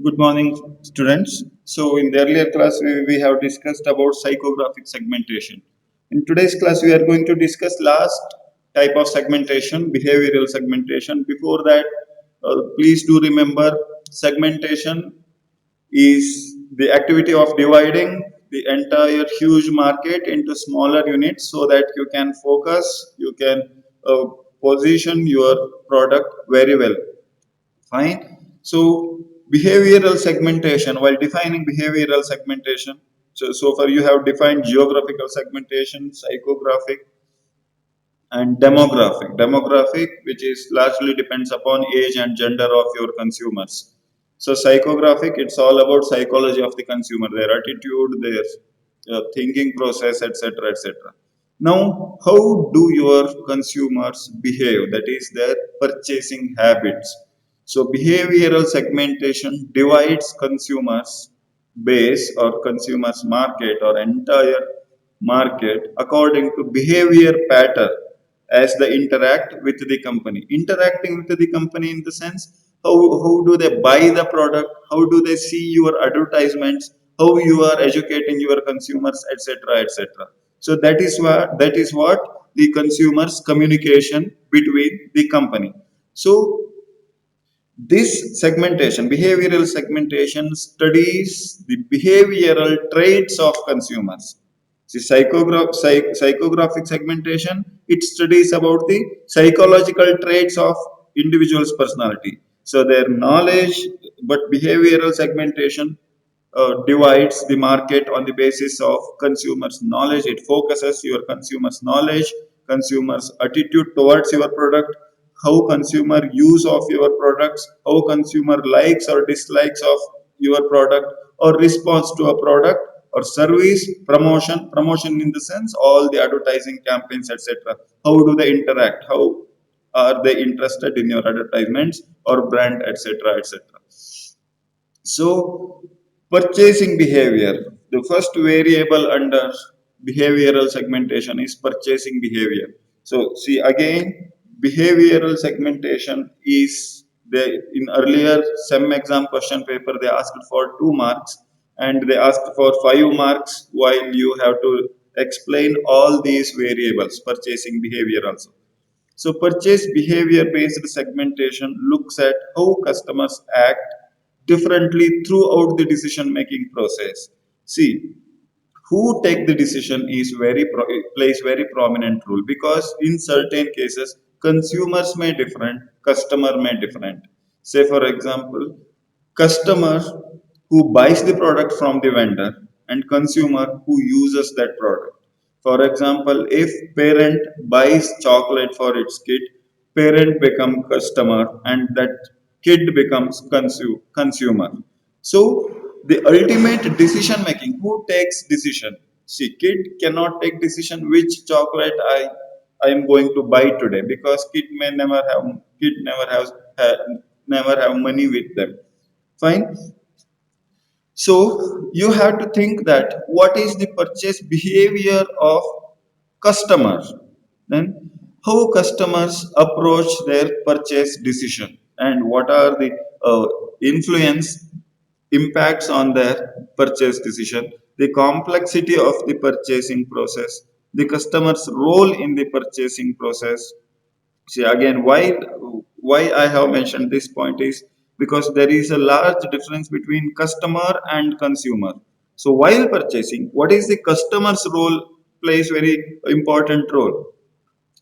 Good morning, students. So, in the earlier class, we have discussed about psychographic segmentation. In today's class, we are going to discuss last type of segmentation, behavioral segmentation. Before that, please do remember segmentation is the activity of dividing the entire huge market into smaller units so that you can focus, you can uh, position your product very well. Fine. So behavioral segmentation, while defining behavioral segmentation, so far you have defined geographical segmentation, psychographic, and demographic. Demographic, which is largely depends upon age and gender of your consumers. So psychographic, it's all about psychology of the consumer, their attitude, their thinking process, etc., etc. Now, how do your consumers behave? That is their purchasing habits. So behavioral segmentation divides consumers base or consumers market or entire market according to behavior pattern as they interact with the company. Interacting with the company in the sense how do they buy the product, how do they see your advertisements, how you are educating your consumers, etc., etc. So that is what the consumers communication between the company. So this segmentation, behavioral segmentation, studies the behavioral traits of consumers. See, psychographic segmentation, it studies about the psychological traits of individual's personality. So their knowledge, but behavioral segmentation divides the market on the basis of consumers' knowledge. It focuses your consumers' knowledge, consumers' attitude towards your product, how consumer use of your products, how consumer likes or dislikes of your product, or response to a product or service, promotion in the sense all the advertising campaigns, etc. How do they interact? How are they interested in your advertisements or brand, etc., etc. So, purchasing behavior. The first variable under behavioral segmentation is purchasing behavior. So, see again, behavioral segmentation is the in earlier SEM exam question paper they asked for 2 marks and they asked for 5 marks while you have to explain all these variables purchasing behavior also. So, purchase behavior based segmentation looks at how customers act differently throughout the decision making process. See, who take the decision is plays very prominent role because in certain cases consumers may different, customer may different. Say for example, customer who buys the product from the vendor and consumer who uses that product. For example, if parent buys chocolate for its kid, parent become customer and that kid becomes consumer. So the ultimate decision making, who takes decision? See, kid cannot take decision which chocolate I am going to buy today because kid never have money with them. Fine. So you have to think that what is the purchase behavior of customers, then how customers approach their purchase decision and what are the influence impacts on their purchase decision, the complexity of the purchasing process, the customer's role in the purchasing process. See again, why I have mentioned this point is because there is a large difference between customer and consumer. So while purchasing, what is the customer's role plays very important role.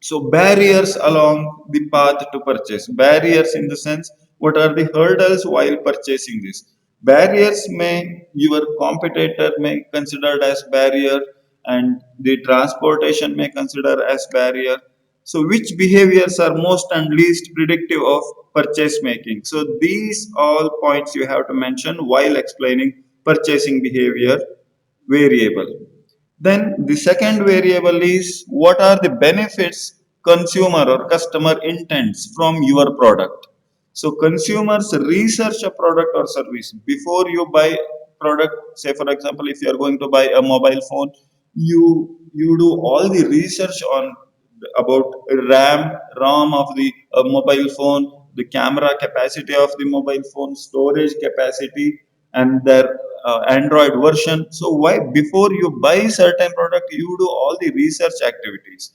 So barriers along the path to purchase. Barriers in the sense, what are the hurdles while purchasing this? Barriers may your competitor may consider as barrier and the transportation may consider as barrier. So which behaviors are most and least predictive of purchase making? So these all points you have to mention while explaining purchasing behavior variable. Then the second variable is what are the benefits consumer or customer intends from your product. So consumers research a product or service before you buy product. Say for example, if you are going to buy a mobile phone, you do all the research on about RAM of the mobile phone, the camera capacity of the mobile phone, storage capacity, and their Android version. So why before you buy certain product, you do all the research activities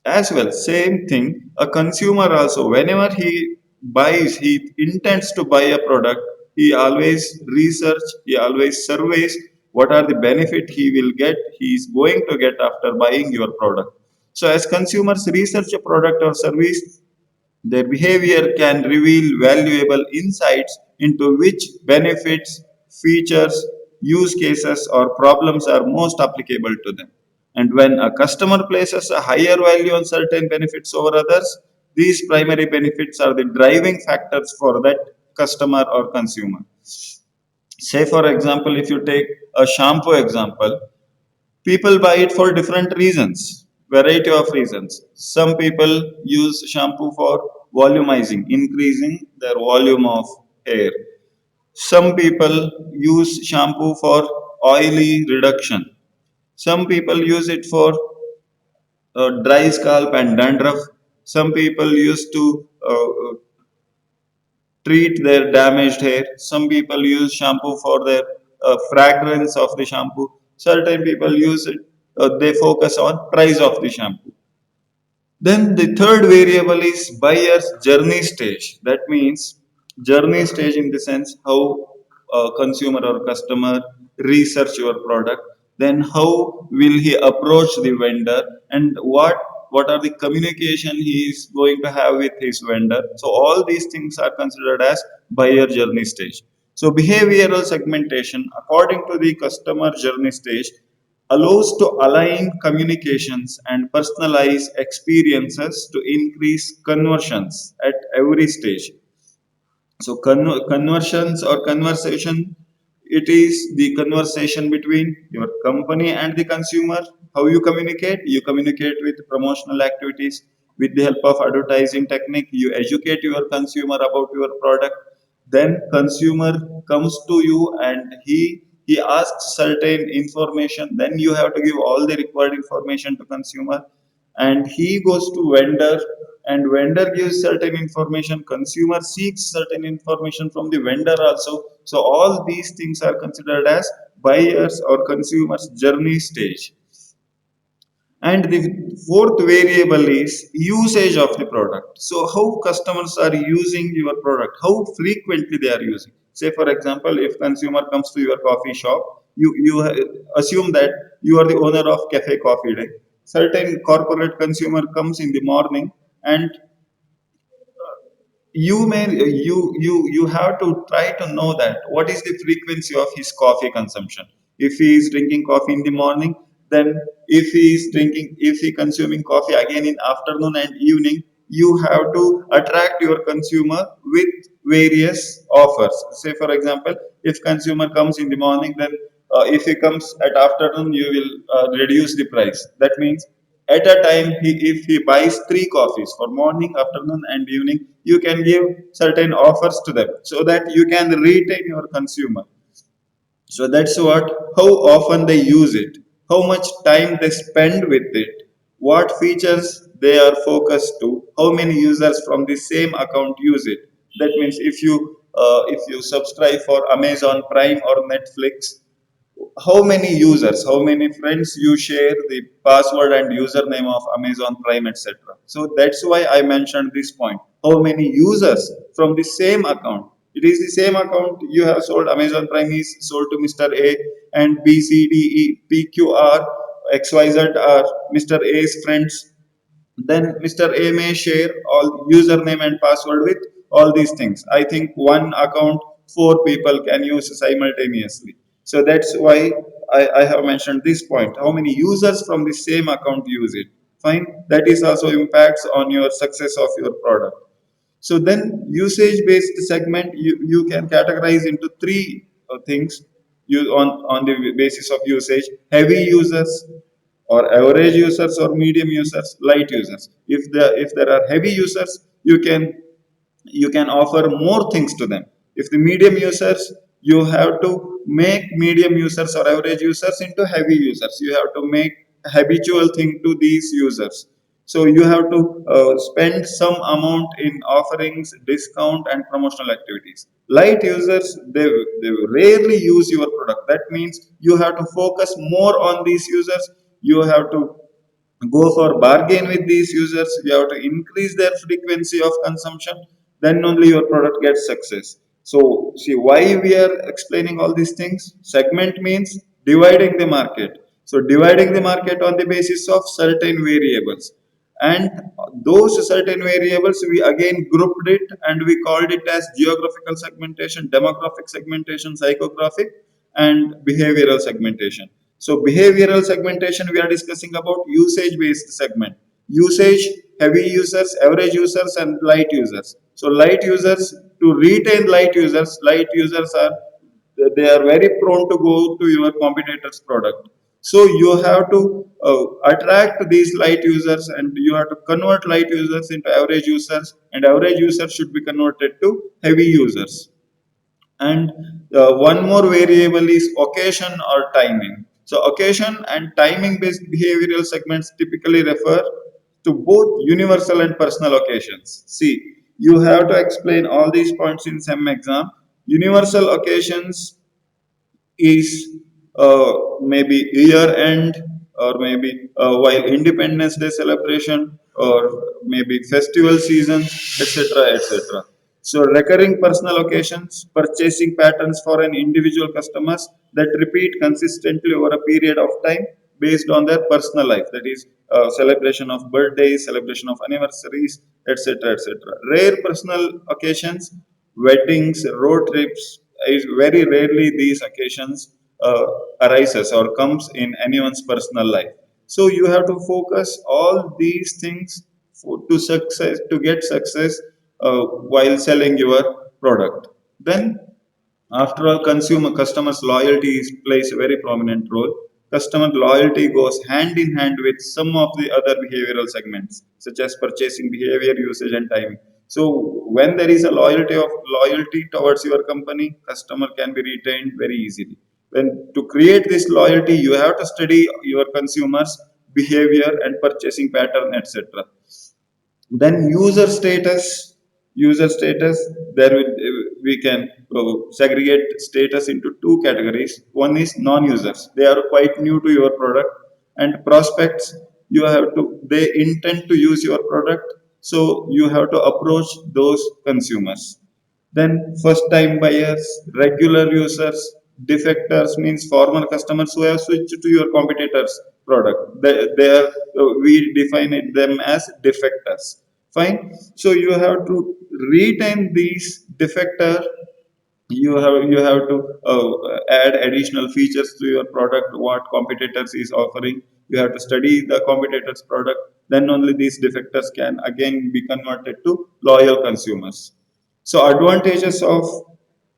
as well. Same thing, a consumer also, whenever he buys, he intends to buy a product, he always research, he always surveys what are the benefit he will get, he is going to get after buying your product. So as consumers research a product or service, their behavior can reveal valuable insights into which benefits, features, use cases, or problems are most applicable to them. And when a customer places a higher value on certain benefits over others, these primary benefits are the driving factors for that customer or consumer. Say, for example, if you take a shampoo example, people buy it for different reasons, variety of reasons. Some people use shampoo for volumizing, increasing their volume of hair. Some people use shampoo for oily reduction. Some people use it for dry scalp and dandruff. Some people used to treat their damaged hair. Some people use shampoo for their fragrance of the shampoo. Certain people use it, they focus on price of the shampoo. Then the third variable is buyer's journey stage. That means journey stage in the sense how a consumer or customer research your product. Then how will he approach the vendor, and what are the communication he is going to have with his vendor. So all these things are considered as buyer journey stage. So behavioral segmentation according to the customer journey stage allows to align communications and personalize experiences to increase conversions at every stage. So conversions or conversation, it is the conversation between your company and the consumer. How you communicate? You communicate with promotional activities. With the help of advertising technique, you educate your consumer about your product. Then consumer comes to you and he asks certain information. Then you have to give all the required information to consumer, and he goes to vendor, and vendor gives certain information, consumer seeks certain information from the vendor also. So all these things are considered as buyers or consumers journey stage. And the fourth variable is usage of the product. So how customers are using your product, how frequently they are using. Say, for example, if consumer comes to your coffee shop, assume that you are the owner of cafe coffee day. Certain corporate consumer comes in the morning, and you have to try to know that what is the frequency of his coffee consumption. If he is drinking coffee in the morning, then if he consuming coffee again in afternoon and evening, you have to attract your consumer with various offers. Say, for example, if consumer comes in the morning, then if he comes at afternoon, you will reduce the price. That means at a time, if he buys three coffees for morning, afternoon, and evening, you can give certain offers to them so that you can retain your consumer. So that's what, how often they use it, how much time they spend with it, what features they are focused to, how many users from the same account use it. That means if you subscribe for Amazon Prime or Netflix, how many users, how many friends you share the password and username of Amazon Prime, etc. So that's why I mentioned this point. How many users from the same account? It is the same account you have sold. Amazon Prime is sold to Mr. A, and B, C, D, E, P, Q, R, X, Y, Z are Mr. A's friends. Then Mr. A may share all username and password with all these things. I think one account, four people can use simultaneously. So that's why I have mentioned this point. How many users from the same account use it? Fine. That is also impacts on your success of your product. So then usage-based segment, you can categorize into three things on the basis of usage: heavy users, or average users, or medium users, light users. If there are heavy users, you can offer more things to them. If the medium users, you have to make medium users or average users into heavy users. You have to make habitual thing to these users. So you have to spend some amount in offerings, discount, and promotional activities. Light users, they rarely use your product. That means you have to focus more on these users. You have to go for bargain with these users. You have to increase their frequency of consumption. Then only your product gets success. So see why we are explaining all these things. Segment means dividing the market. So dividing the market on the basis of certain variables, and those certain variables we again grouped it and we called it as geographical segmentation, demographic segmentation, psychographic, and behavioral segmentation. So behavioral segmentation, we are discussing about usage based segment. Usage, heavy users, average users, and light users. So light users, to retain light users are, they are very prone to go to your competitor's product. So you have to attract these light users, and you have to convert light users into average users, and average users should be converted to heavy users. And one more variable is occasion or timing. So occasion and timing based behavioral segments typically refer to both universal and personal occasions. See, you have to explain all these points in some exam. Universal occasions is maybe year end, or maybe while Independence Day celebration, or maybe festival seasons, etc., etc. So recurring personal occasions, purchasing patterns for an individual customers that repeat consistently over a period of time based on their personal life. That is celebration of birthdays, celebration of anniversaries, etc., etc. Rare personal occasions, weddings, road trips, is very rarely these occasions arises or comes in anyone's personal life. So you have to focus all these things to success, to get success while selling your product. Then after all, consumer customers loyalty plays a very prominent role. Customer loyalty goes hand in hand with some of the other behavioral segments, such as purchasing behavior, usage, and timing. So when there is a loyalty towards your company, customer can be retained very easily. When to create this loyalty, you have to study your consumers' behavior and purchasing pattern, etc. Then user status, there will, we can segregate status into two categories. One is non-users, they are quite new to your product. And prospects, you have to, they intend to use your product, so you have to approach those consumers. Then first time buyers, regular users, defectors means former customers who have switched to your competitors product. They are, we define it them as defectors. Fine. So you have to retain these defector. You have to add additional features to your product what competitors is offering. You have to study the competitors product. Then only these defectors can again be converted to loyal consumers. So advantages of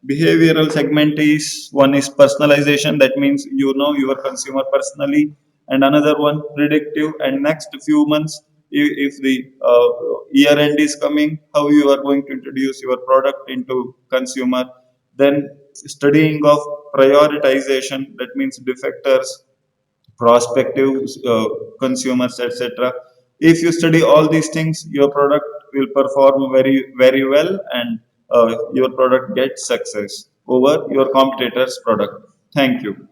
behavioral segment is, one is personalization, that means you know your consumer personally. And another one predictive, and next few months, if the year end is coming, how you are going to introduce your product into consumer. Then studying of prioritization, that means defectors, prospective consumers, etc. If you study all these things, your product will perform very, very well, and your product gets success over your competitor's product. Thank you.